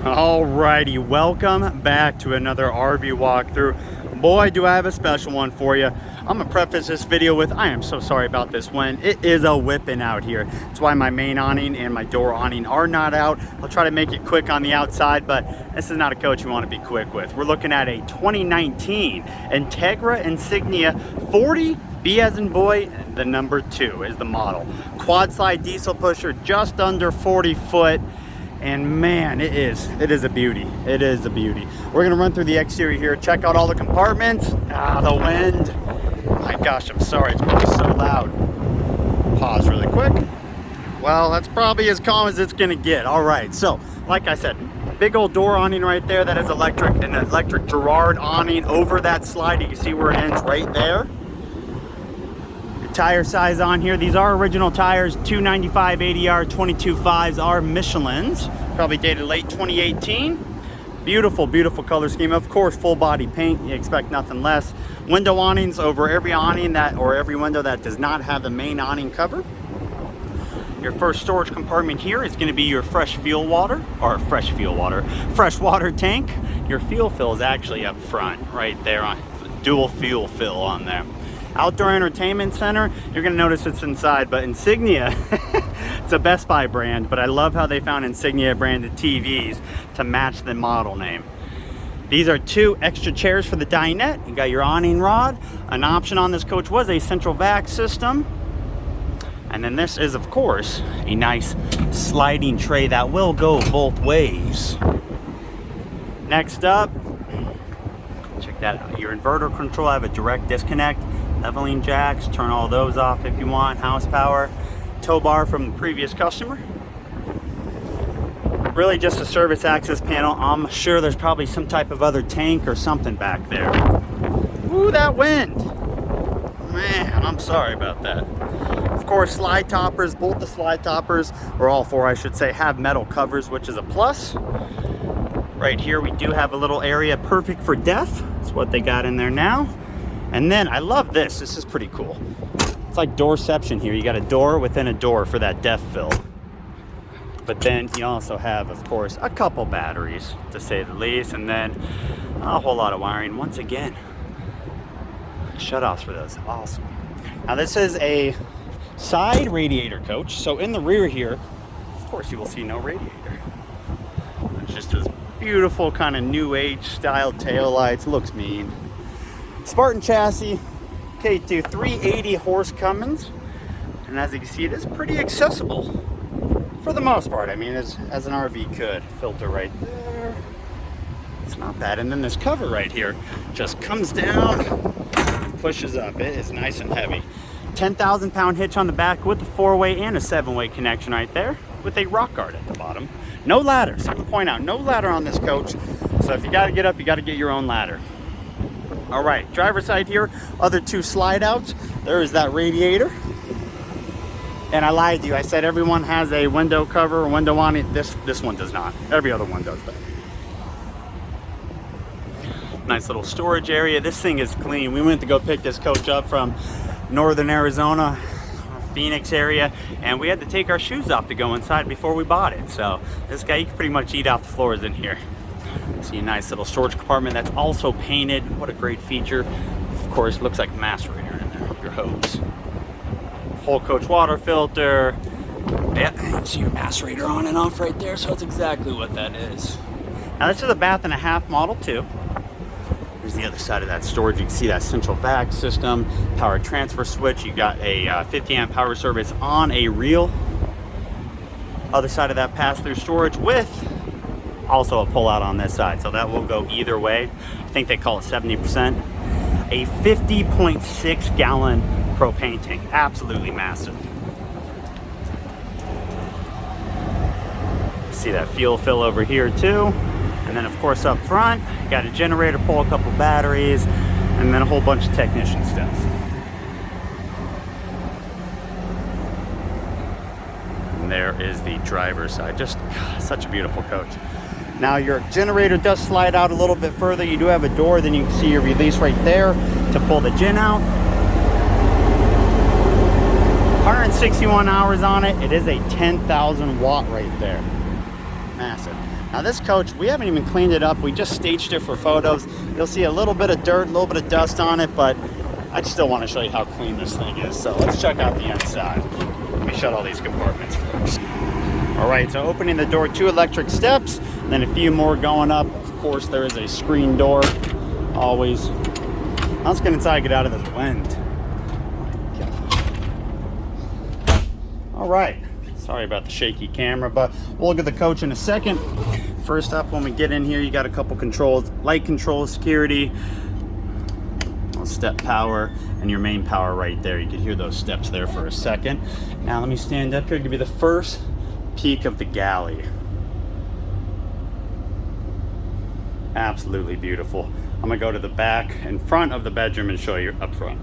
Alrighty, welcome back to another RV walkthrough. Boy, do I have a special one for you. I'm gonna preface this video with, I am so sorry about this wind. It is a whipping out here. That's why my main awning and my door awning are not out. I'll try to make it quick on the outside, but this is not a coach you want to be quick with. We're looking at a 2019 Entegra Insignia 40B as in boy, the number 2 is the model. Quad slide diesel pusher, just under 40 foot. And man, it is a beauty. It is a beauty. We're gonna run through the exterior here, check out all the compartments. The wind. My gosh, I'm sorry, it's probably so loud. Pause really quick. Well, that's probably as calm as it's gonna get. All right, so like I said, big old door awning right there. That is electric, an electric Girard awning over that slide. You can see where it ends right there. Tire size on here, these are original tires, 295 ADR 22.5s are Michelin's, probably dated late 2018. Beautiful, beautiful color scheme. Of course, full body paint, you expect nothing less. Window awnings over every awning that, or every window that does not have the main awning cover. Your first storage compartment here is going to be your fresh water tank. Your fuel fill is actually up front, right there, on dual fuel fill on there. Outdoor entertainment center, you're gonna notice it's inside, but Insignia, it's a Best Buy brand, but I love how they found Insignia branded TVs to match the model name. These are 2 extra chairs for the dinette. You got your awning rod. An option on this coach was a central vac system. And then this is, of course, a nice sliding tray that will go both ways. Next up, check that out. Your inverter control, I have a direct disconnect. Leveling jacks, turn all those off if you want. House power, tow bar from the previous customer. Really just a service access panel. I'm sure there's probably some type of other tank or something back there. Ooh, that wind. Man, I'm sorry about that. Of course, slide toppers, both the slide toppers, or all 4 I should say, have metal covers, which is a plus. Right here we do have a little area perfect for deaf. That's what they got in there now. And then I love this. This is pretty cool. It's like doorception here. You got a door within a door for that depth fill. But then you also have, of course, a couple batteries, to say the least, and then a whole lot of wiring. Once again, shutoffs for those. Awesome. Now this is a side radiator coach. So in the rear here, of course, you will see no radiator. It's just this beautiful kind of new age style tail lights. Looks mean. Spartan chassis, K2 380 horse Cummins, and as you can see, it is pretty accessible for the most part. I mean, as an RV could. Filter right there, it's not bad. And then this cover right here just comes down and pushes up. It is nice and heavy. 10,000 pound hitch on the back with a 4-way and a 7-way connection right there with a rock guard at the bottom. No ladder, something to point out, no ladder on this coach. So if you got to get up, you got to get your own ladder. All right, driver's side here, other 2 slide outs. There is that radiator. And I lied to you, I said everyone has a window cover or window on it. This one does not. Every other one does that. Nice little storage area. This thing is clean. We went to go pick this coach up from northern Arizona, Phoenix area, and we had to take our shoes off to go inside before we bought it. So this guy, you can pretty much eat off the floors in here. See a nice little storage compartment that's also painted. What a great feature. Of course, looks like a macerator in there, your hose. Whole coach water filter. Yeah, you can see your macerator on and off right there, so that's exactly what that is. Now this is a 1.5 bath model too. Here's the other side of that storage. You can see that central vac system, power transfer switch. You got a 50 amp power service on a reel. Other side of that pass-through storage with also a pull out on this side, so that will go either way. I think they call it 70%. A 50.6 gallon propane tank, absolutely massive. See that fuel fill over here too. And then of course up front, you got a generator pull, a couple batteries, and then a whole bunch of technician stuff. And there is the driver's side. Just such a beautiful coach. Now your generator does slide out a little bit further. You do have a door, then you can see your release right there to pull the gen out. 161 hours on it. It is a 10,000 watt right there. Massive. Now this coach, we haven't even cleaned it up. We just staged it for photos. You'll see a little bit of dirt, a little bit of dust on it, but I still want to show you how clean this thing is. So let's check out the inside. Let me shut all these compartments first. All right, so opening the door, 2 electric steps, then a few more going up. Of course, there is a screen door, always. Let's get inside, get out of this wind. All right, sorry about the shaky camera, but we'll look at the coach in a second. First up, when we get in here, you got a couple controls, light control, security, step power, and your main power right there. You could hear those steps there for a second. Now let me stand up here, give you the first peek of the galley. Absolutely beautiful. I'm gonna go to the back in front of the bedroom and show you up front.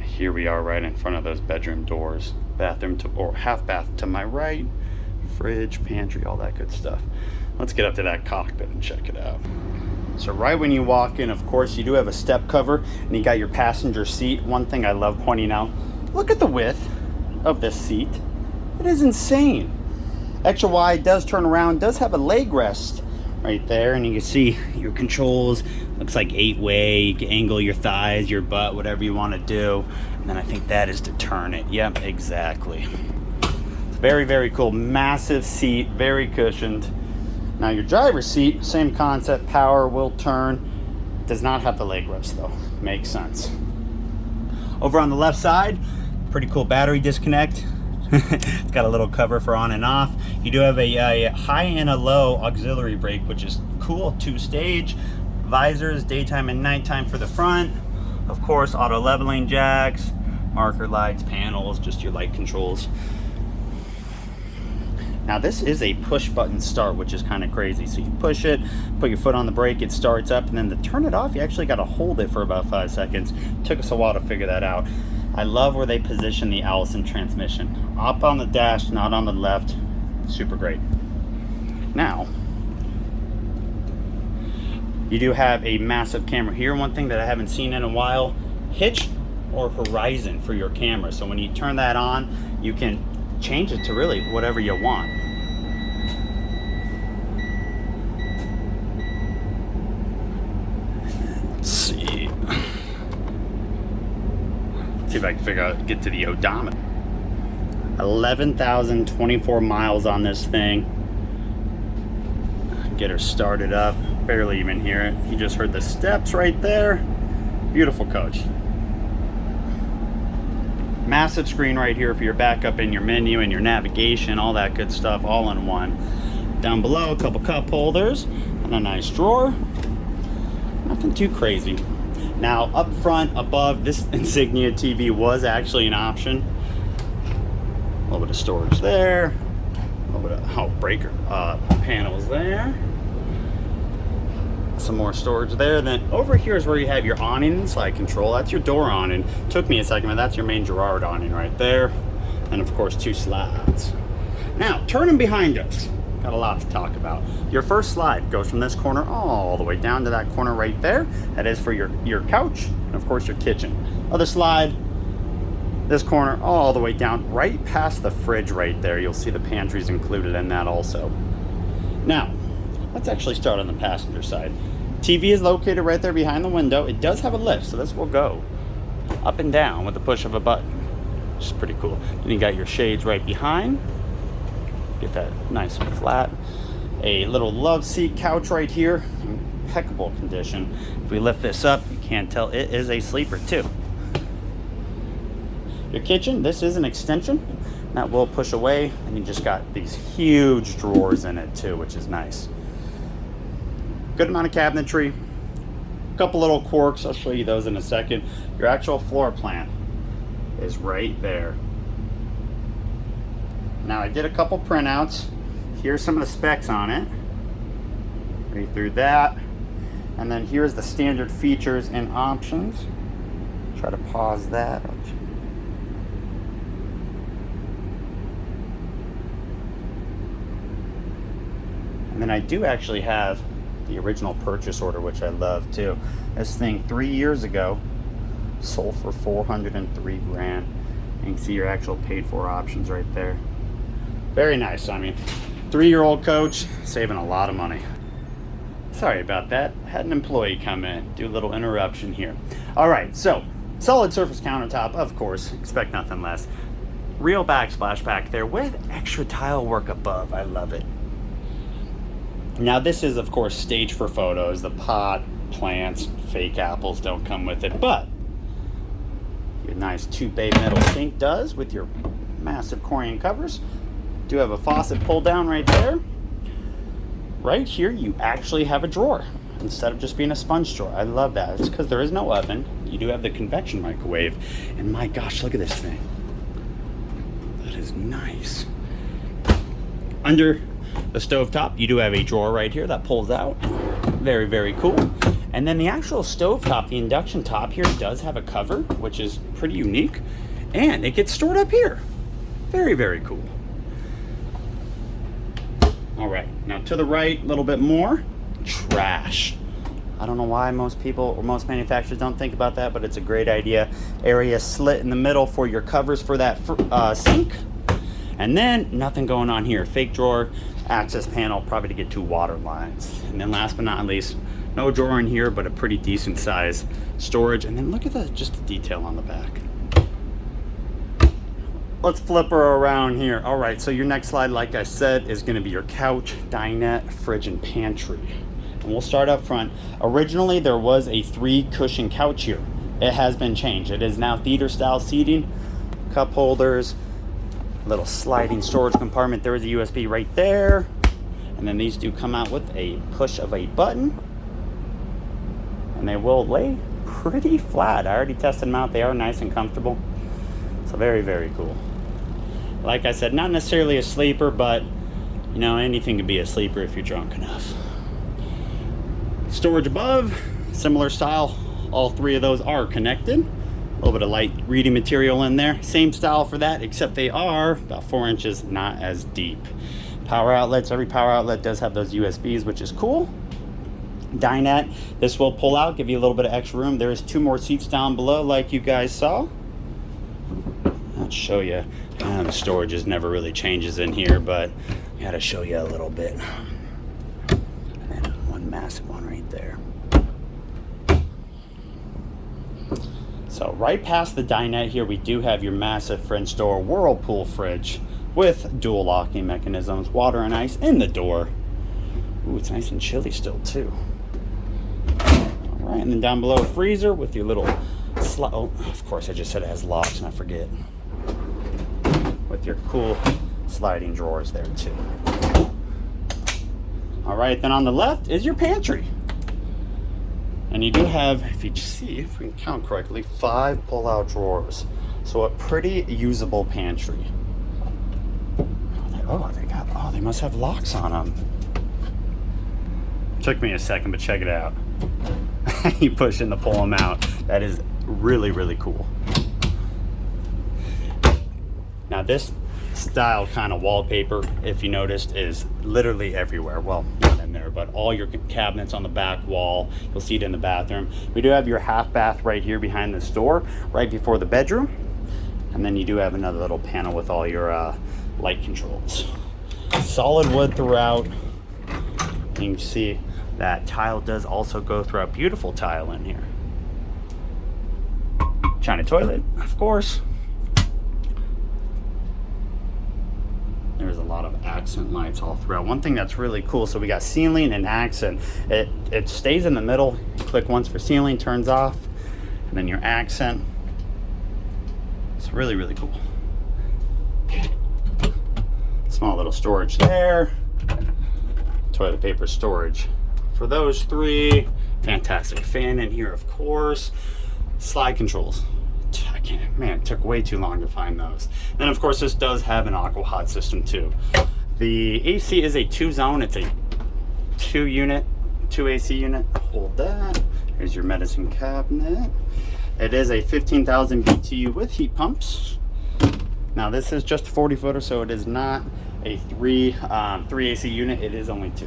Here we are right in front of those bedroom doors. Bathroom to, or half bath to my right, fridge, pantry, all that good stuff. Let's get up to that cockpit and check it out. So right when you walk in, of course, you do have a step cover and you got your passenger seat. One thing I love pointing out, look at the width of this seat. It is insane. Extra wide, does turn around, does have a leg rest right there, and you can see your controls. Looks like 8-way. You can angle your thighs, your butt, whatever you want to do. And then I think that is to turn it. Yep, exactly. It's very, very cool. Massive seat, very cushioned. Now your driver's seat, same concept, power, will turn. Does not have the leg rest though. Makes sense. Over on the left side, pretty cool battery disconnect. It's got a little cover for on and off. You do have a high and a low auxiliary brake, which is cool, 2-stage. Visors, daytime and nighttime for the front. Of course, auto leveling jacks, marker lights, panels, just your light controls. Now this is a push button start, which is kind of crazy. So you push it, put your foot on the brake, it starts up, and then to turn it off, you actually got to hold it for about 5 seconds. Took us a while to figure that out. I love where they position the Allison transmission. Up on the dash, not on the left. Super great. Now, you do have a massive camera here. One thing that I haven't seen in a while, hitch or horizon for your camera. So when you turn that on, you can change it to really whatever you want. Let's see. See if I can figure out, get to the odometer. 11,024 miles on this thing. Get her started up. Barely even hear it. You just heard the steps right there. Beautiful coach. Massive screen right here for your backup and your menu and your navigation, all that good stuff, all in one. Down below, a couple cup holders and a nice drawer. Nothing too crazy. Now, up front, above, this Insignia TV was actually an option. A little bit of storage there. A little bit of breaker panels there. Some more storage there. Then over here is where you have your awning and slide control. That's your door awning. Took me a second, but that's your main Girard awning right there. And of course, 2 slides. Now, turning behind us. Got a lot to talk about. Your first slide goes from this corner all the way down to that corner right there. That is for your couch and of course your kitchen. Other slide, this corner all the way down, right past the fridge right there. You'll see the pantry's included in that also. Now, let's actually start on the passenger side. TV is located right there behind the window. It does have a lift, so this will go up and down with the push of a button, which is pretty cool. Then you got your shades right behind. Get that nice and flat. A little love seat couch right here, impeccable condition. If we lift this up, you can't tell it is a sleeper too. Your kitchen, this is an extension that will push away, and you just got these huge drawers in it too, which is nice. Good amount of cabinetry. A couple little quirks, I'll show you those in a second. Your actual floor plan is right there. Now I did a couple printouts. Here's some of the specs on it. Read through that. And then here's the standard features and options. Try to pause that. And then I do actually have the original purchase order, which I love too. This thing 3 years ago sold for $403 grand. You can see your actual paid for options right there. Very nice. I mean, 3-year-old coach, saving a lot of money. Sorry about that. Had an employee come in, do a little interruption here. All right, so solid surface countertop, of course, expect nothing less. Real backsplash back there with extra tile work above. I love it. Now this is, of course, staged for photos. The pot, plants, fake apples don't come with it, but your nice 2-bay metal sink does with your massive corian covers. Do have a faucet pull down right there. Right here, you actually have a drawer instead of just being a sponge drawer. I love that. It's because there is no oven. You do have the convection microwave. And my gosh, look at this thing. That is nice. Under the stovetop, you do have a drawer right here that pulls out. Very, very cool. And then the actual stovetop, the induction top here, does have a cover, which is pretty unique. And it gets stored up here. Very, very cool. All right, now to the right, a little bit more. Trash. I don't know why most people or most manufacturers don't think about that, but it's a great idea. Area slit in the middle for your covers for that sink. And then nothing going on here. Fake drawer, access panel, probably to get 2 water lines. And then last but not least, no drawer in here, but a pretty decent size storage. And then look at just the detail on the back. Let's flip her around here. All right, so your next slide, like I said, is gonna be your couch, dinette, fridge, and pantry. And we'll start up front. Originally, there was a 3-cushion couch here. It has been changed. It is now theater-style seating, cup holders, little sliding storage compartment. There is a USB right there. And then these do come out with a push of a button. And they will lay pretty flat. I already tested them out. They are nice and comfortable. So very, very cool. Like I said, not necessarily a sleeper, but you know, anything could be a sleeper if you're drunk enough. Storage above, similar style. All 3 of those are connected. A little bit of light reading material in there. Same style for that, except they are about 4 inches, not as deep. Power outlets, every power outlet does have those USBs, which is cool. Dinette, this will pull out, give you a little bit of extra room. There is 2 more seats down below, like you guys saw. I'll show you. The storage never really changes in here, but I gotta show you a little bit. And then one massive one right there. So right past the dinette here, we do have your massive French door Whirlpool fridge with dual locking mechanisms, water and ice in the door. Ooh, it's nice and chilly still too. All right, and then down below, freezer with your little oh, of course, I just said it has locks and I forget. With your cool sliding drawers there too. All right, then on the left is your pantry. And you do have, if you see, if we can count correctly, 5 pull-out drawers. So a pretty usable pantry. They must have locks on them. Took me a second, but check it out. You push in to pull them out. That is really, really cool. Now this style kind of wallpaper, if you noticed, is literally everywhere. Well, not in there, but all your cabinets on the back wall. You'll see it in the bathroom. We do have your half bath right here behind this door, right before the bedroom. And then you do have another little panel with all your light controls. Solid wood throughout. You can see that tile does also go throughout. Beautiful tile in here. China toilet, of course. There's a lot of accent lights all throughout. One thing that's really cool, so we got ceiling and accent. It stays in the middle. You click once for ceiling, turns off, and then your accent. It's really, really cool. Small little storage there. Toilet paper storage for those 3. Fantastic fan in here, of course. Slide controls. I can't, man, it took way too long to find those. Then of course this does have an aqua hot system too. The AC is a 2-zone. It's a 2 AC unit. Hold that. Here's your medicine cabinet. It is a 15,000 BTU with heat pumps. Now this is just a 40-footer, so it is not a 3 AC unit. It is only 2.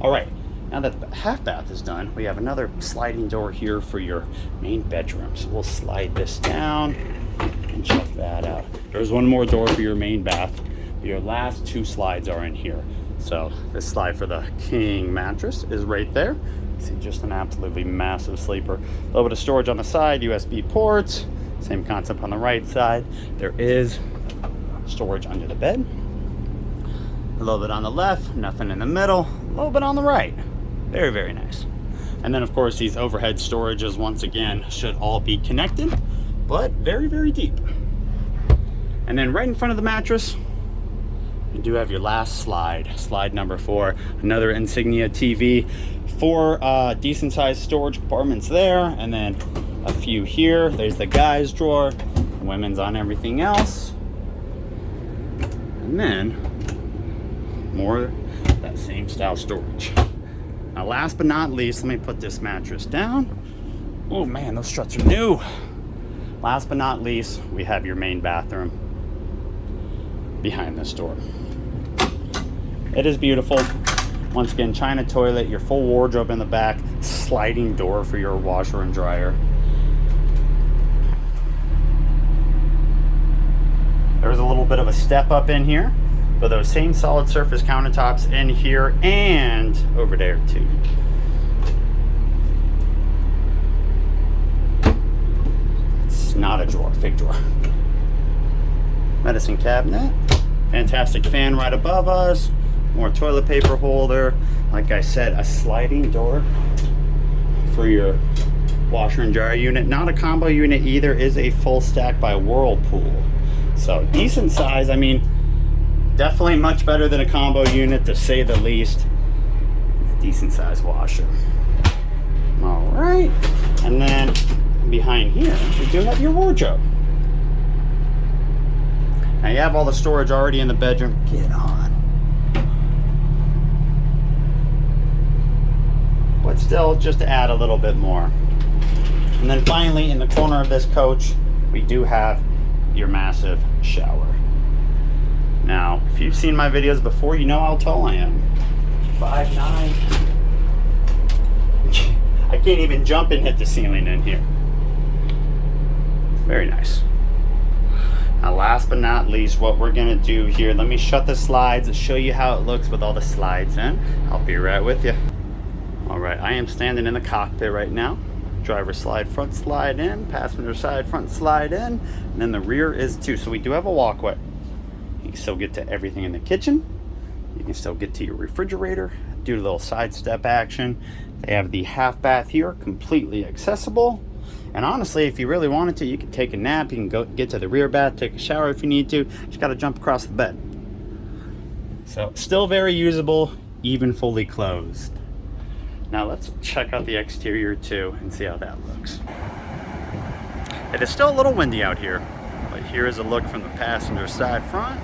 All right. Now that the half bath is done, we have another sliding door here for your main bedroom. So we'll slide this down and check that out. There's one more door for your main bath, Your last 2 slides are in here. So this slide for the king mattress is right there. You see, just an absolutely massive sleeper. A little bit of storage on the side, USB ports. Same concept on the right side. There is storage under the bed. A little bit on the left, nothing in the middle. A little bit on the right. Very, very nice. And then of course these overhead storages, once again, should all be connected, but very, very deep. And then right in front of the mattress, you do have your last slide, slide number 4, another Insignia TV, 4 decent sized storage compartments there, and then a few here. There's the guys drawer, women's on everything else. And then more that same style storage. Now last but not least, let me put this mattress down. Oh man, those struts are new. Last but not least, we have your main bathroom behind this door. It is beautiful. Once again, China toilet, your full wardrobe in the back, sliding door for your washer and dryer. There's a little bit of a step up in here, but those same solid surface countertops in here and over there too. It's not a drawer, fake drawer. Medicine cabinet, fantastic fan right above us, more toilet paper holder. Like I said, a sliding door for your washer and dryer unit. Not a combo unit either, is a full stack by Whirlpool. So decent size, I mean, definitely much better than a combo unit, to say the least. Decent size washer. All right, and then behind here, we do have your wardrobe. Now you have all the storage already in the bedroom. Get on. But still, just to add a little bit more. And then finally, in the corner of this coach, we do have your massive shower. Now, if you've seen my videos before, you know how tall I am. 5'9". I can't even jump and hit the ceiling in here. Very nice. Now, last but not least, what we're gonna do here, let me shut the slides and show you how it looks with all the slides in. I'll be right with you. All right, I am standing in the cockpit right now. Driver side, front slide in, passenger side, front slide in, and then the rear is too. So we do have a walkway. You can still get to everything in the kitchen. You can still get to your refrigerator, do a little side step action. They have the half bath here, completely accessible. And honestly, if you really wanted to, you could take a nap. You can go get to the rear bath, take a shower if you need to. Just got to jump across the bed. So still very usable, even fully closed. Now let's check out the exterior too and see how that looks. It is still a little windy out here, but here is a look from the passenger side front.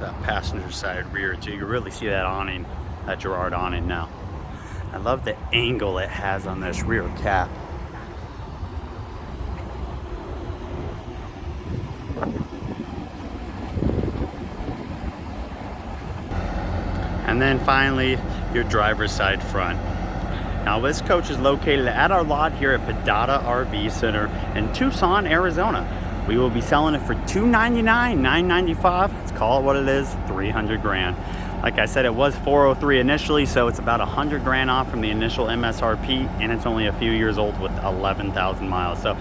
That passenger side rear too. You really see that awning, that Girard awning now. I love the angle it has on this rear cap. And then finally, your driver's side front. Now this coach is located at our lot here at Pedada RV Center in Tucson, Arizona. We will be selling it for $299, $995. Let's call it what it is, 300 grand. Like I said, it was 403 initially, so it's about 100 grand off from the initial MSRP, and it's only a few years old with 11,000 miles. So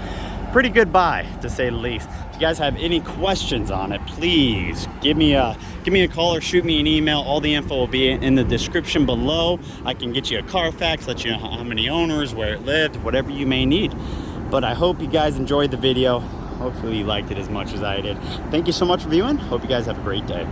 pretty good buy, to say the least. If you guys have any questions on it, please give me a call or shoot me an email. All the info will be in the description below. I can get you a Carfax, let you know how many owners, where it lived, whatever you may need. But I hope you guys enjoyed the video. Hopefully you liked it as much as I did. Thank you so much for viewing. Hope you guys have a great day.